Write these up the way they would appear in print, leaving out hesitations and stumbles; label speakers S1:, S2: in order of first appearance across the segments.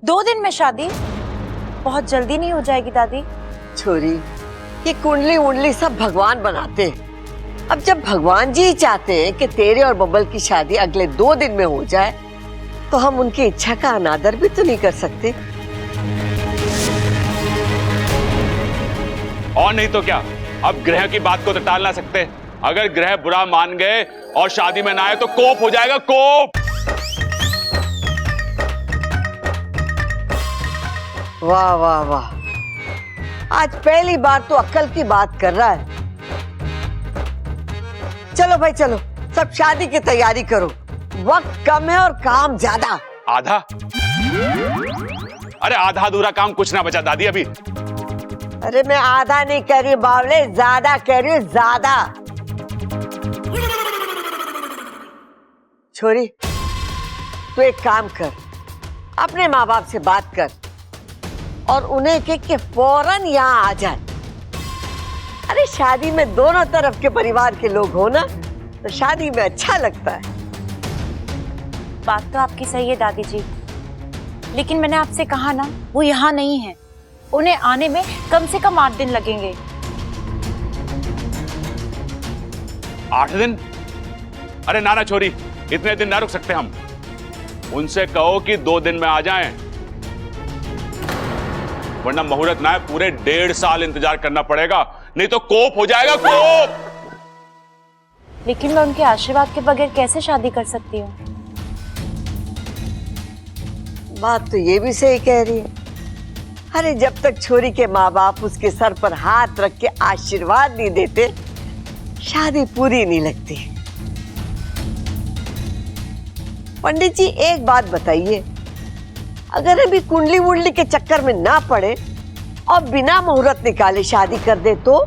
S1: 2 दिन में शादी? बहुत जल्दी नहीं हो जाएगी दादी?
S2: छोरी, ये कुंडली उंडली सब भगवान बनाते हैं। अब जब भगवान जी ही चाहते हैं कि तेरे और बबल की शादी अगले 2 दिन में हो जाए, तो हम उनकी इच्छा का अनादर भी तो नहीं कर सकते।
S3: और नहीं तो क्या, अब ग्रह की बात को तो टाल ना सकते। अगर ग्रह बुरा मान गए और शादी में ना आए तो कोप हो जाएगा, कोप।
S2: वाह वाह वाह, आज पहली बार तो अक्ल की बात कर रहा है। चलो भाई चलो, सब शादी की तैयारी करो। वक्त कम है और काम ज्यादा।
S3: आधा? अरे आधा अधूरा काम कुछ ना बचा दादी अभी।
S2: अरे मैं आधा नहीं कह रही बावले, ज्यादा कह रही हूँ, ज्यादा। छोरी, तू एक काम कर, अपने माँ बाप से बात कर और उन्हें कह के फौरन यहाँ आ जाए। अरे शादी में दोनों तरफ के परिवार के लोग हो ना, तो शादी में अच्छा लगता है।
S1: बात तो आपकी सही है दादी जी, लेकिन मैंने आपसे कहा ना, वो यहाँ नहीं है। उन्हें आने में कम से कम 8 दिन लगेंगे।
S3: 8 दिन? अरे नाना छोरी, इतने दिन ना रुक सकते हम। उनसे कहो कि 2 दिन में आ जाएं, वरना मुहूर्त ना है, पूरे 1.5 साल इंतजार करना पड़ेगा, नहीं तो कोप हो जाएगा, कोप।
S1: लेकिन मैं उनके आशीर्वाद के बगैर कैसे शादी कर सकती हूँ?
S2: बात तो ये भी सही कह रही है। अरे जब तक छोरी के माँ बाप उसके सर पर हाथ रख के आशीर्वाद नहीं देते, शादी पूरी नहीं लगती। पंडित जी एक बात बताइए, अगर अभी कुंडली वुंडली के चक्कर में ना पड़े और बिना मुहूर्त निकाले शादी कर दे तो?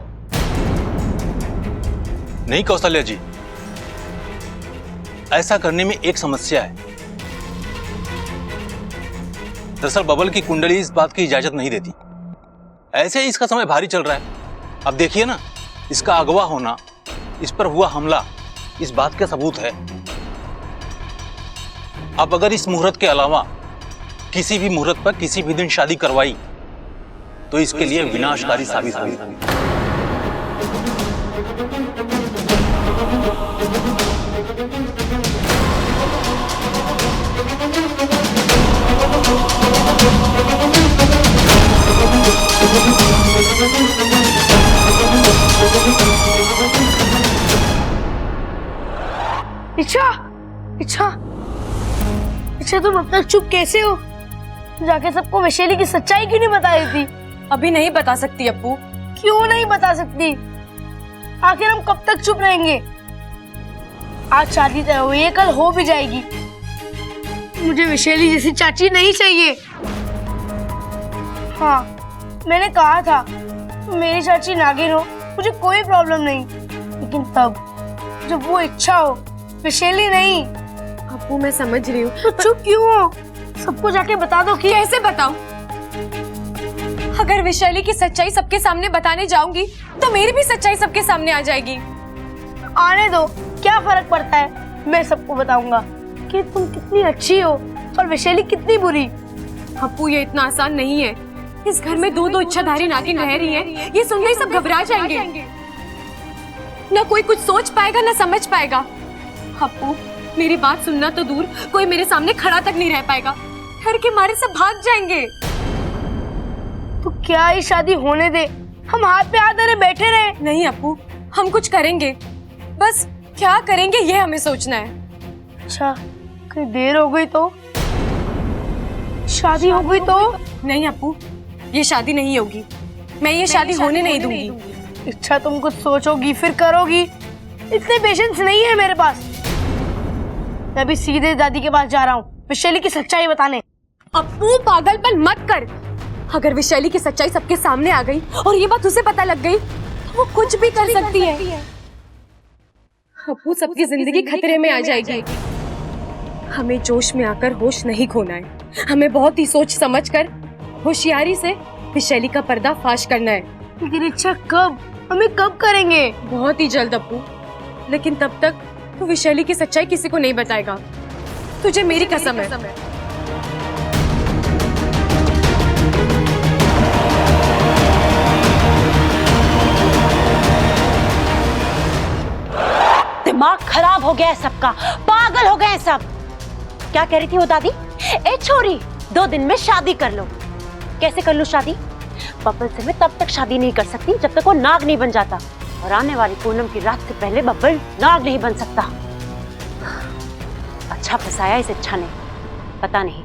S4: नहीं कौशल्या जी, ऐसा करने में एक समस्या है। दरअसल बबल की कुंडली इस बात की इजाजत नहीं देती। ऐसे ही इसका समय भारी चल रहा है। अब देखिए ना, इसका अगवा होना, इस पर हुआ हमला, इस बात का सबूत है। अब अगर इस मुहूर्त के अलावा किसी भी मुहूर्त पर किसी भी दिन शादी करवाई तो इसके लिए विनाशकारी साबित होगी।
S5: इच्छा, इच्छा, इच्छा, तुम अब तक चुप कैसे हो? जाके सबको वैशाली की सच्चाई क्यों नहीं बताई थी?
S6: अभी नहीं बता सकती अप्पू।
S5: क्यों नहीं बता सकती? आखिर हम कब तक चुप रहेंगे? आज शादी तय हुई है, कल हो भी जाएगी। मुझे वैशाली जैसी चाची नहीं चाहिए। हाँ, मैंने कहा था मेरी चाची नागिन हो, मुझे कोई प्रॉब्लम नहीं, लेकिन तब जब वो इच्छा हो, वैशाली नहीं।
S6: अप्पू मैं समझ रही हूँ,
S5: तो चुप क्यों हो? सबको जाके बता दो। कि
S6: कैसे बताऊं? अगर वैशाली की सच्चाई सबके सामने बताने जाऊंगी तो मेरी भी सच्चाई सबके सामने आ जाएगी।
S5: आने दो, क्या फर्क पड़ता है? मैं सबको बताऊंगा कि तुम कितनी अच्छी हो और वैशाली कितनी बुरी।
S6: अप्पू ये इतना आसान नहीं है। इस घर में 2 इच्छाधारी नागिन रह रही हैं, ये सुनते ही सब घबरा जाएंगे। ना कोई कुछ सोच पाएगा ना समझ पाएगा। अप्पू मेरी बात सुनना तो दूर, कोई मेरे सामने खड़ा तक नहीं रह पाएगा। डर के मारे सब भाग जाएंगे।
S5: तो क्या ये शादी होने दे, हम हाथ पे हाथ धरे बैठे रहे?
S6: नहीं अप्पू, हम कुछ करेंगे, बस क्या करेंगे ये हमें सोचना है।
S5: अच्छा, कहीं देर हो गई तो? शादी हो गई तो?
S6: नहीं अप्पू, ये शादी नहीं होगी। मैं ये शादी होने नहीं दूंगी।
S5: इच्छा, तुम कुछ सोचोगी फिर करोगी, इतने पेशेंस नहीं है मेरे पास। मैं अभी सीधे दादी के पास जा रहा हूँ वैशाली की सच्चाई बताने।
S6: अप्पू पागलपन मत कर। अगर वैशाली की सच्चाई सबके सामने आ गई और ये बात उसे पता लग गई तो वो कुछ भी कर सकती है। अप्पू सबकी जिंदगी खतरे में आ जाएगी। हमें जोश में आकर होश नहीं खोना है। हमें बहुत ही सोच समझ कर होशियारी से वैशाली का पर्दाफाश करना है।
S5: लेकिन इच्छा, कब? हमें कब करेंगे?
S6: बहुत ही जल्द अप्पू, लेकिन तब तक तू वैशाली की सच्चाई किसी को नहीं बताएगा। तुझे मेरी कसम है।
S1: दिमाग खराब हो गया है सबका, पागल हो गए हैं सब। क्या कह रही थी वो दादी? ए छोरी, 2 दिन में शादी कर लो। कैसे कर लूं शादी? बब्बल से मैं तब तक शादी नहीं कर सकती जब तक वो नाग नहीं बन जाता, और आने वाली पूनम की रात से पहले बब्बल नाग नहीं बन सकता। अच्छा फंसाया इस इच्छा ने, पता नहीं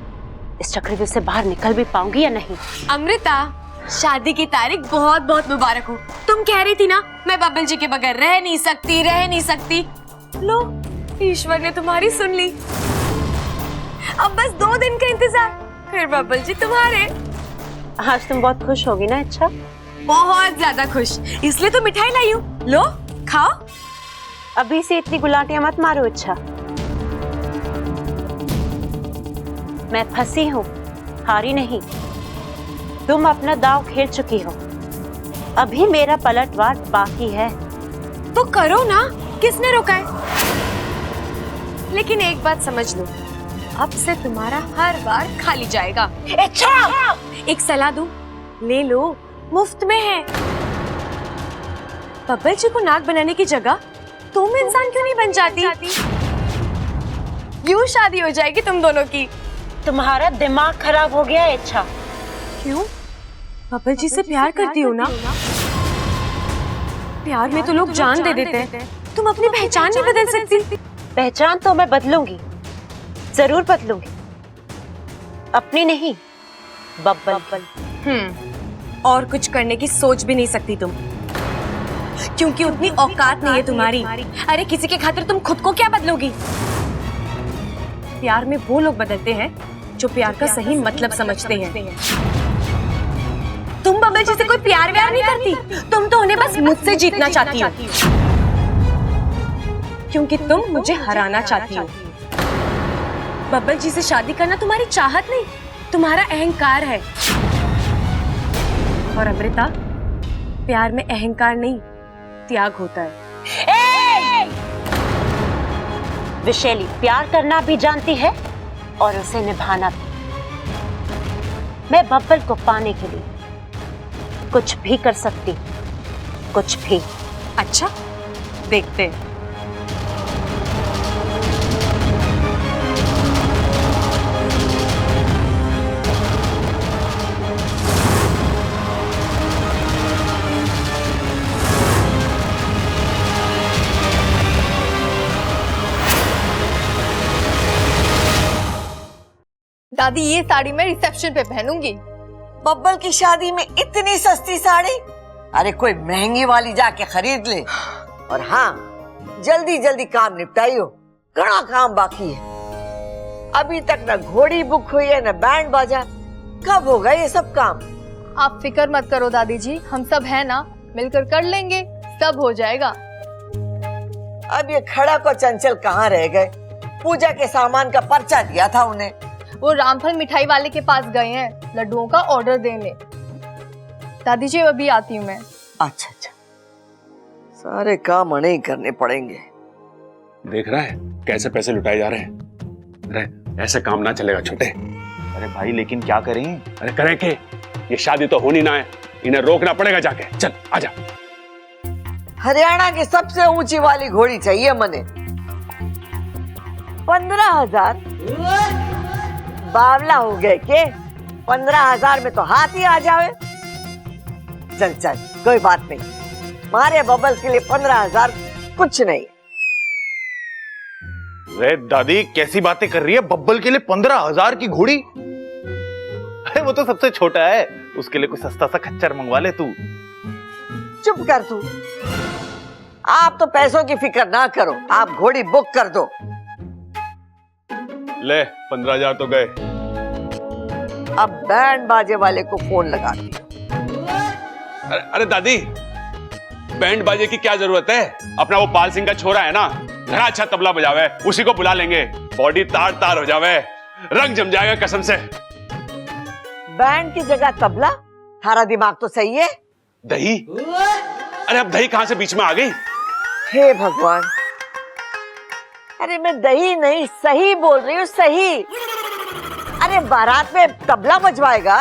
S1: इस चक्रव्यूह से बाहर निकल भी पाऊंगी या नहीं।
S6: अमृता, शादी की तारीख बहुत बहुत मुबारक हो। तुम कह रही थी ना मैं बब्बल जी के बगैर रह नहीं सकती। लो, ईश्वर ने तुम्हारी सुन ली। अब बस 2 दिन का इंतजार, फिर बब्बल जी तुम्हारे।
S1: आज तुम बहुत खुश होगी ना? अच्छा,
S6: बहुत ज्यादा खुश, इसलिए तो मिठाई लाई हूँ। लो, खाओ।
S1: अभी से इतनी गुलाटियां मत मारो। अच्छा, मैं फंसी हूँ, हारी नहीं। तुम अपना दांव खेल चुकी हो, अभी मेरा पलटवार बाकी है।
S6: तो करो ना, किसने रोका है? लेकिन एक बात समझ लो, अब से तुम्हारा हर बार खाली जाएगा।
S1: अच्छा,
S6: एक सलाह दूं, ले लो, मुफ्त में है। बब्बल जी को नाग बनाने की जगह तुम इंसान क्यों नहीं बन जाती? यूं शादी हो जाएगी तुम दोनों की।
S1: तुम्हारा दिमाग खराब हो गया है। अच्छा,
S6: क्यों? बब्बल जी से प्यार करती हो ना? प्यार में तो लोग जान दे देते हैं। तुम अपनी पहचान नहीं बदल सकती?
S1: पहचान तो मैं बदलूंगी, जरूर बदलूंगी। अपनी नहीं, बब्बल।
S6: और कुछ करने की सोच भी नहीं सकती तुम, क्योंकि उतनी औकात नहीं है तुम्हारी। अरे किसी के खातिर तुम खुद को क्या बदलोगी? प्यार में वो लोग बदलते हैं जो प्यार का सही मतलब समझते हैं। तुम बब्बल जी से कोई प्यार व्यार नहीं करती, तुम तो उन्हें बस मुझसे जीतना चाहती हो, क्योंकि तुम मुझे हराना चाहती हो। बब्बल जी से शादी करना तुम्हारी चाहत नहीं, तुम्हारा अहंकार है। और अमृता, प्यार में अहंकार नहीं, त्याग होता है।
S1: विशैली प्यार करना भी जानती है और उसे निभाना भी। मैं बब्बल को पाने के लिए कुछ भी कर सकती, कुछ भी।
S6: अच्छा, देखते हैं।
S7: दादी, ये साड़ी मैं रिसेप्शन पे पहनूंगी।
S2: बब्बल की शादी में इतनी सस्ती साड़ी? अरे कोई महंगी वाली जाके खरीद ले। और हाँ, जल्दी जल्दी काम निपटाइयो, घना काम बाकी है। अभी तक न घोड़ी बुक हुई है न बैंड बाजा। कब होगा ये सब काम?
S7: आप फिक्र मत करो दादी जी, हम सब है ना, मिलकर कर लेंगे, सब हो जाएगा।
S2: अब ये खड़ा को चंचल कहाँ रह गए? पूजा के सामान का पर्चा दिया था उन्हें।
S7: वो रामफल मिठाई वाले के पास गए हैं लड्डुओं का ऑर्डर देने। दादी जी अभी आती हूँ मैं।
S2: अच्छा अच्छा, सारे काम उन्हें ही करने पड़ेंगे।
S3: देख रहा है कैसे पैसे लुटाए जा रहे हैं? अरे ऐसे काम ना चलेगा छोटे।
S8: अरे भाई, लेकिन क्या करें?
S3: अरे करें के, ये शादी तो होनी ना है, इन्हें रोकना पड़ेगा जाके। चल आजा।
S2: हरियाणा की सबसे ऊंची वाली घोड़ी चाहिए मने। 15,000? बावला हो गए के? 15,000 में तो हाथ ही आ जावे। चल चल, कोई बात नहीं, मारे बबल के लिए 15,000 कुछ नहीं।
S8: रे दादी, कैसी बातें कर रही है? बब्बल के लिए 15,000 की घोड़ी? अरे वो तो सबसे छोटा है, उसके लिए कोई सस्ता सा खच्चर मंगवा ले तू।
S2: चुप कर तू। आप तो पैसों की फिक्र ना करो, आप घोड़ी बुक कर दो।
S3: ले 15,000 तो गए।
S2: अब बैंड बाजे वाले को फोन लगा दी।
S3: अरे दादी, बैंड बाजे की क्या जरूरत है? अपना वो पाल सिंह का छोरा है ना, घना अच्छा तबला बजावे, उसी को बुला लेंगे। बॉडी तार तार हो जावे, रंग जम जाएगा कसम से।
S2: बैंड की जगह तबला? थारा दिमाग तो सही है।
S3: दही? अरे अब दही कहां से बीच में आ गई?
S2: हे भगवान, अरे मैं दही नहीं सही बोल रही हूँ, सही। अरे बारात में तबला बजवाएगा?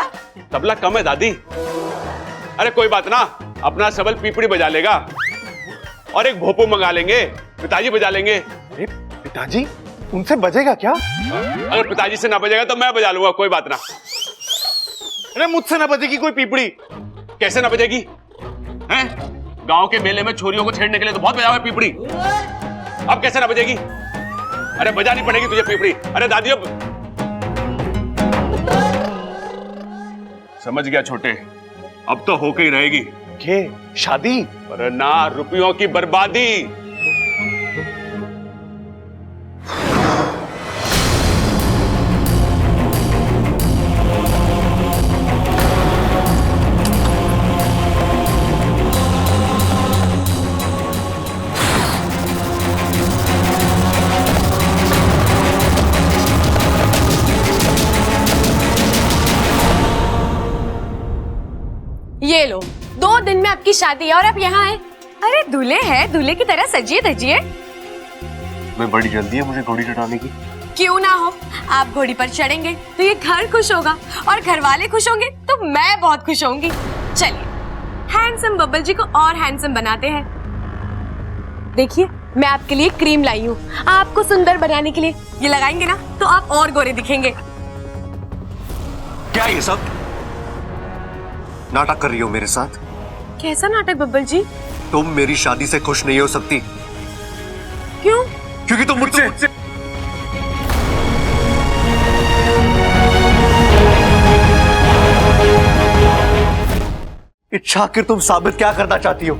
S3: तबला कम है दादी। अरे कोई बात ना, अपना सबल पीपड़ी बजा लेगा और एक भोपू मंगा लेंगे, पिताजी बजा लेंगे।
S8: अरे पिताजी, उनसे बजेगा क्या?
S3: अगर पिताजी से ना बजेगा तो मैं बजा लूंगा, कोई बात ना।
S8: अरे मुझसे ना बजेगी कोई पीपड़ी।
S3: कैसे ना बजेगी? हैं? गांव के मेले में छोरियों को छेड़ने के लिए तो बहुत बजा हुआ है पीपड़ी। अब कैसे ना बजेगी? अरे बजानी पड़ेगी तुझे पीपड़ी। अरे दादी अब समझ गया छोटे, अब तो होके ही रहेगी।
S8: ये शादी?
S3: अरे ना, रुपयों की बर्बादी।
S6: ये लो, 2 दिन में आपकी शादी है और आप यहाँ आए। अरे दूल्हे हैं, दूल्हे की तरह सजिए धजिए।
S9: मैं बड़ी जल्दी है मुझे घोड़ी चढ़ाने की।
S6: क्यों ना हो, आप घोड़ी पर चढ़ेंगे तो ये घर खुश होगा और घर वाले खुश होंगे तो मैं बहुत खुश होंगी। चलिए, हैंडसम बब्बल जी को और हैंडसम बनाते हैं। देखिए, मैं आपके लिए क्रीम लाई हूँ आपको सुंदर बनाने के लिए। ये लगाएंगे ना तो आप और गोरे दिखेंगे।
S9: क्या ये सब नाटक कर रही हो मेरे साथ?
S6: कैसा नाटक बब्बल जी?
S9: तुम मेरी शादी से खुश नहीं हो सकती।
S6: क्यों?
S9: क्योंकि तुम मुझसे इच्छा आखिर तुम साबित क्या करना चाहती हो?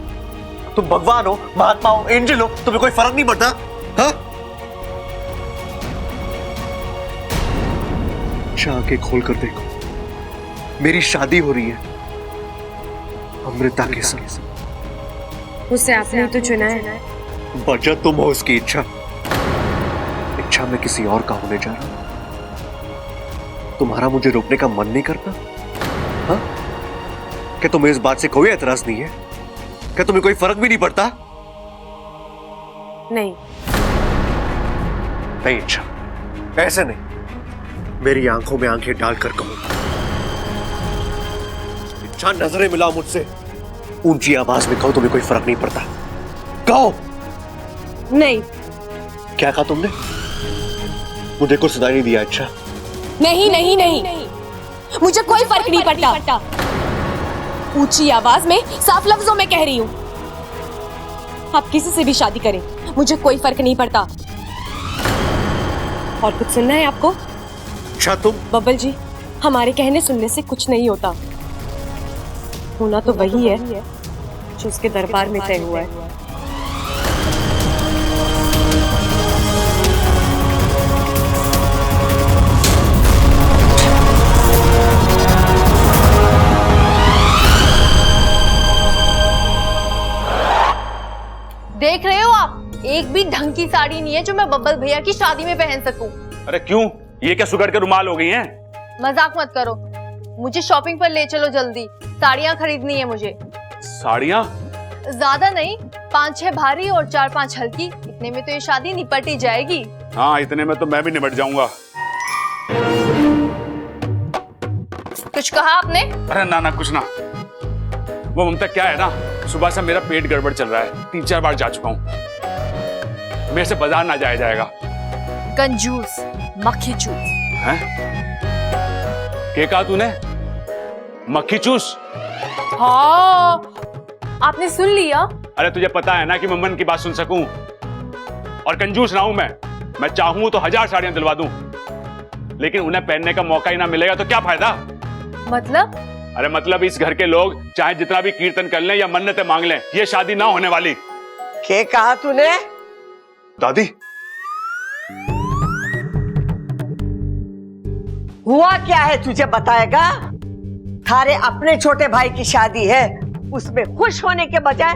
S9: तुम भगवान हो, महात्मा हो, एंजल हो, तुम्हें कोई फर्क नहीं पड़ता? हाँ? इच्छा आंखें खोल कर देखो, मेरी शादी हो रही है अमृता के साथ।
S6: उसे आपने तो चुना है।
S9: वजह तुम हो उसकी इच्छा। इच्छा मैं किसी और का होने जा रहा हूं। तुम्हारा मुझे रोकने का मन नहीं करता? हाँ? क्या तुम्हें इस बात से कोई एतराज नहीं है? क्या तुम्हें कोई फर्क भी नहीं पड़ता?
S6: नहीं।
S9: नहीं इच्छा, ऐसे नहीं। मेरी आंखों में आंखें डालकर कहो। इच्छा, नजरें मिलाओ मुझसे, ऊंची आवाज में कहो तुम्हें कोई फर्क नहीं पड़ता। कहो।
S6: नहीं।
S9: क्या कहा तुमने? मुझे कुछ सुनाई नहीं दिया। अच्छा,
S6: नहीं नहीं नहीं, मुझे कोई फर्क नहीं पड़ता। ऊंची आवाज में साफ लफ्जों में कह रही हूं, आप किसी से भी शादी करें, मुझे कोई फर्क नहीं पड़ता। और कुछ सुनना है आपको?
S9: अच्छा तुम?
S6: बब्बल जी, हमारे कहने सुनने से कुछ नहीं होता। होना तो वही है जो उसके दरबार में तय हुआ है।
S7: देख रहे हो आप, एक भी ढंग की साड़ी नहीं है जो मैं बब्बल भैया की शादी में पहन सकूं।
S3: अरे क्यों? ये क्या सुगड़ के रुमाल हो गई हैं?
S7: मजाक मत करो, मुझे शॉपिंग पर ले चलो जल्दी, साड़ियाँ खरीदनी है मुझे।
S3: साड़ियाँ?
S7: ज्यादा नहीं, 5-6 भारी और 4-5 हल्की, इतने में तो ये शादी निपट ही जाएगी।
S3: हाँ, इतने में तो मैं भी निपट जाऊंगा।
S7: कुछ कहा आपने?
S3: अरे ना ना, कुछ ना। वो ममता क्या है ना, सुबह से मेरा पेट गड़बड़ चल रहा है, 3-4 बार जा चुका हूँ। मेरे से बाजार ना जाया जाएगा।
S7: कंजूस, मक्खी चूस।
S3: हैं? क्या कहा तूने? मक्खी चूस?
S7: हाँ, आपने सुन लिया?
S3: अरे तुझे पता है ना कि मैं मन की बात सुन सकूं, और कंजूस ना हूं मैं चाहूं तो 1000 साड़ियां दिलवा दूं, लेकिन उन्हें पहनने का मौका ही ना मिलेगा तो क्या फायदा?
S7: मतलब?
S3: अरे मतलब इस घर के लोग चाहे जितना भी कीर्तन कर लें या मन्नतें मांग लें, ये शादी ना होने वाली।
S2: क्या कहा तूने?
S9: दादी,
S2: हुआ क्या है तुझे बताएगा? थारे अपने छोटे भाई की शादी है, उसमें खुश होने के बजाय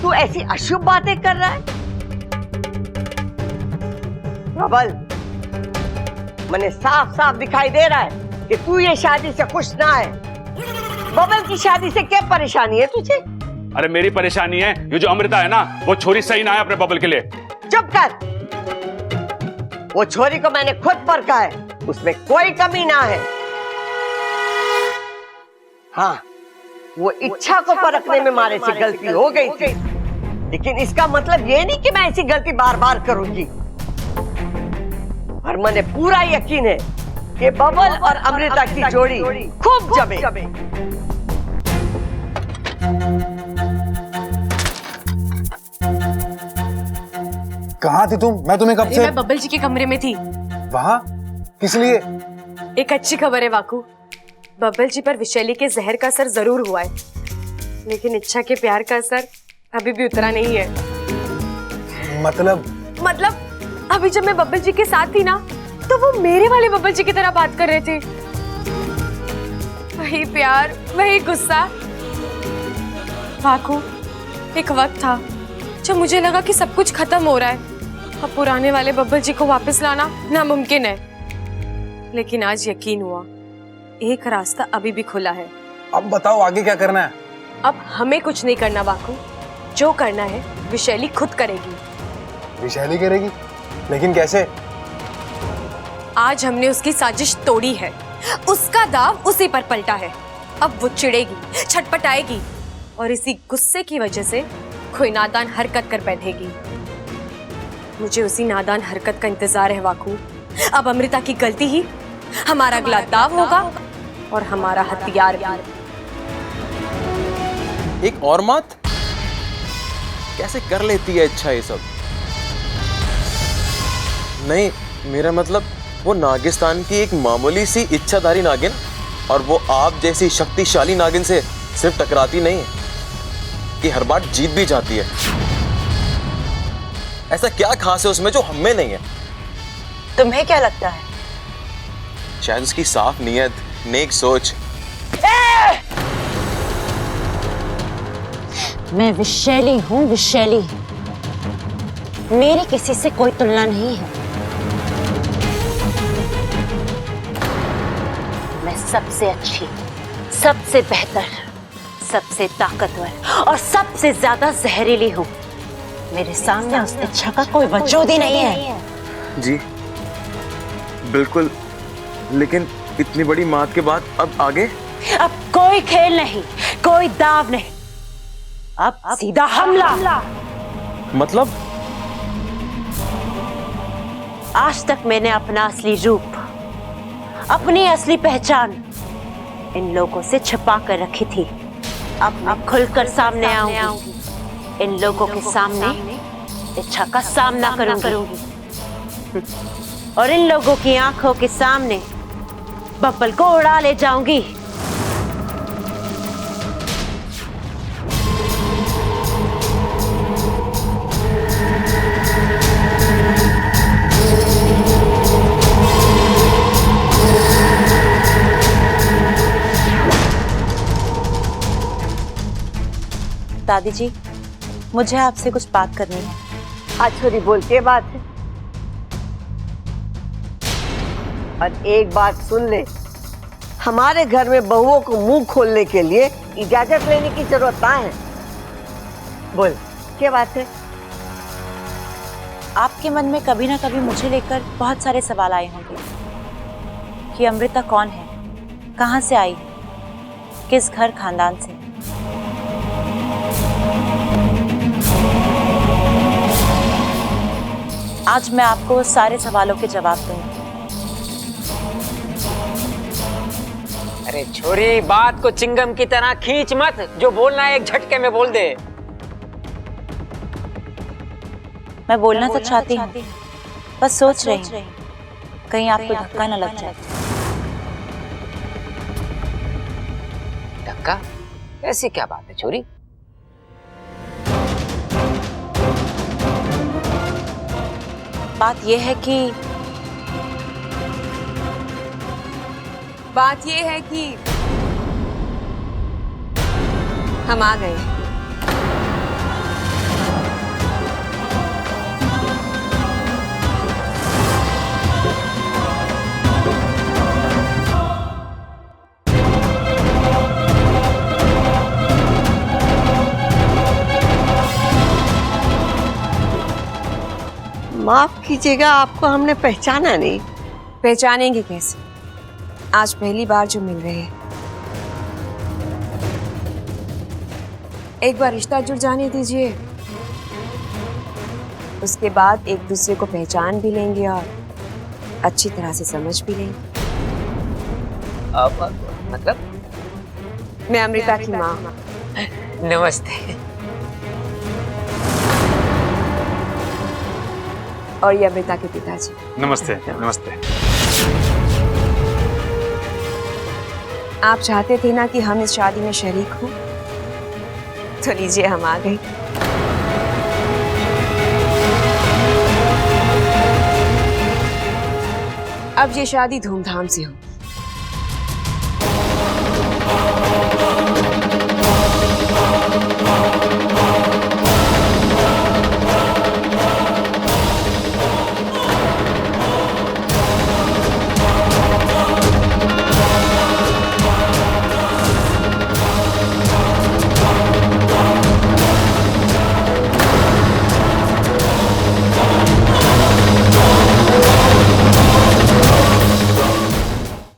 S2: तू ऐसी अशुभ बातें कर रहा है। प्रबल, मैंने साफ साफ दिखाई दे रहा है कि तू ये शादी से खुश ना है। बबल की शादी से क्या परेशानी है तुझे?
S3: अरे मेरी परेशानी है ये जो अमृता है ना, वो छोरी सही ना है अपने बबल के लिए।
S2: चुप कर। वो छोरी को मैंने खुद परखा है, उसमें कोई कमी ना है। हाँ, वो इच्छा को परखने में मारे से गलती हो गई थी, लेकिन इसका मतलब ये नहीं कि मैं ऐसी गलती बार बार करूंगी। और मुझे पूरा यकीन है कि बबल और अमृता की जोड़ी खूब जमे।
S10: कहाँ थी तुम? मैं तुम्हें कब से
S6: मैं बब्बल जी के कमरे में थी।
S10: वहाँ किस लिए?
S6: एक अच्छी खबर है वाकू, बब्बल जी पर विशैली के जहर का असर जरूर हुआ है, लेकिन इच्छा के प्यार का असर अभी भी उतरा नहीं है। मतलब अभी जब मैं बब्बल जी के साथ थी ना, तो वो मेरे वाले बब्बल जी की तरह बात कर रहे थे। वही प्यार, वही गुस्सा। वाकू, एक वक्त था जब मुझे लगा कि सब कुछ खत्म हो रहा है, अब पुराने वाले बब्बल जी को वापस लाना नामुमकिन है। लेकिन आज यकीन हुआ, एक रास्ता अभी भी खुला है।
S10: अब बताओ आगे क्या करना है?
S6: अब हमें कुछ नहीं करना वाकू, जो करना है विशैली खुद करेगी।
S10: विशैली करेगी? लेकिन कैसे?
S6: आज हमने उसकी साजिश तोड़ी है, उसका दाव उसी पर पलटा है। अब वो चिढ़ेगी, छटपटाएगी और इसी गुस्से की वजह से कोई नादान हरकत कर बैठेगी। मुझे उसी नादान हरकत का इंतजार है वाकू। अब अमृता की गलती ही हमारा अगला दाव होगा और हमारा हथियार भी।
S11: एक और मत, कैसे कर लेती है इच्छा ये सब? नहीं, मेरा मतलब वो नागिस्तान की एक मामूली सी इच्छाधारी नागिन, और वो आप जैसी शक्तिशाली नागिन से सिर्फ टकराती नहीं है कि हर बार जीत भी जाती है। ऐसा क्या खास है उसमें जो हमें नहीं है?
S1: तुम्हें क्या लगता है?
S11: शायद उसकी साफ नीयत, नेक सोच।
S1: मैं विशैली हूँ, विशैली। मेरी किसी से कोई तुलना नहीं है। मैं सबसे अच्छी, सबसे बेहतर, सबसे ताकतवर और सबसे ज्यादा जहरीली हूँ। मेरे सामने उस इच्छा का कोई वजूद ही नहीं है।
S11: जी बिल्कुल, लेकिन इतनी बड़ी मात के बाद अब आगे?
S1: अब कोई खेल नहीं, कोई दाव नहीं, अब सीधा हमला।
S11: मतलब?
S1: आज तक मैंने अपना असली रूप, अपनी असली पहचान इन लोगों से छिपा कर रखी थी। अब मैं खुलकर सामने आऊंगी, इन लोगों के सामने इच्छा का सामना करूंगी और इन लोगों की आंखों के सामने बब्बल को उड़ा ले जाऊंगी। दादी जी, मुझे आपसे कुछ बात करनी है।
S2: आज छोरी बोल के बात है। और एक बात सुन ले, हमारे घर में बहुओं को मुंह खोलने के लिए इजाजत लेने की जरूरत ना है। बोल, क्या बात है?
S1: आपके मन में कभी ना कभी मुझे लेकर बहुत सारे सवाल आए होंगे कि अमृता कौन है, कहाँ से आई, किस घर खानदान से। आज मैं आपको सारे सवालों के जवाब दूंगी।
S12: अरे छोरी, बात को चिंगम की तरह खींच मत, जो बोलना है एक झटके में बोल दे।
S1: मैं बोलना तो चाहती हूँ, बस सोच रही हूँ कहीं आपको धक्का न लग जाए।
S12: धक्का? ऐसी क्या बात है छोरी?
S1: बात यह है कि
S6: हम आ गए।
S2: माफ कीजिएगा, आपको हमने पहचाना नहीं।
S6: पहचानेंगे कैसे? आज पहली बार जो मिल रहे हैं। एक बार रिश्ता जुड़ जाने दीजिए,
S13: उसके बाद एक दूसरे को पहचान भी लेंगे और अच्छी तरह से समझ भी लेंगे।
S12: मतलब?
S13: मैं अमृता की माँ।
S12: नमस्ते।
S13: और ये अमृता के पिताजी।
S3: नमस्ते। नमस्ते।
S13: आप चाहते थे ना कि हम इस शादी में शरीक हों, तो लीजिए हम आ गए। अब ये शादी धूमधाम से हो।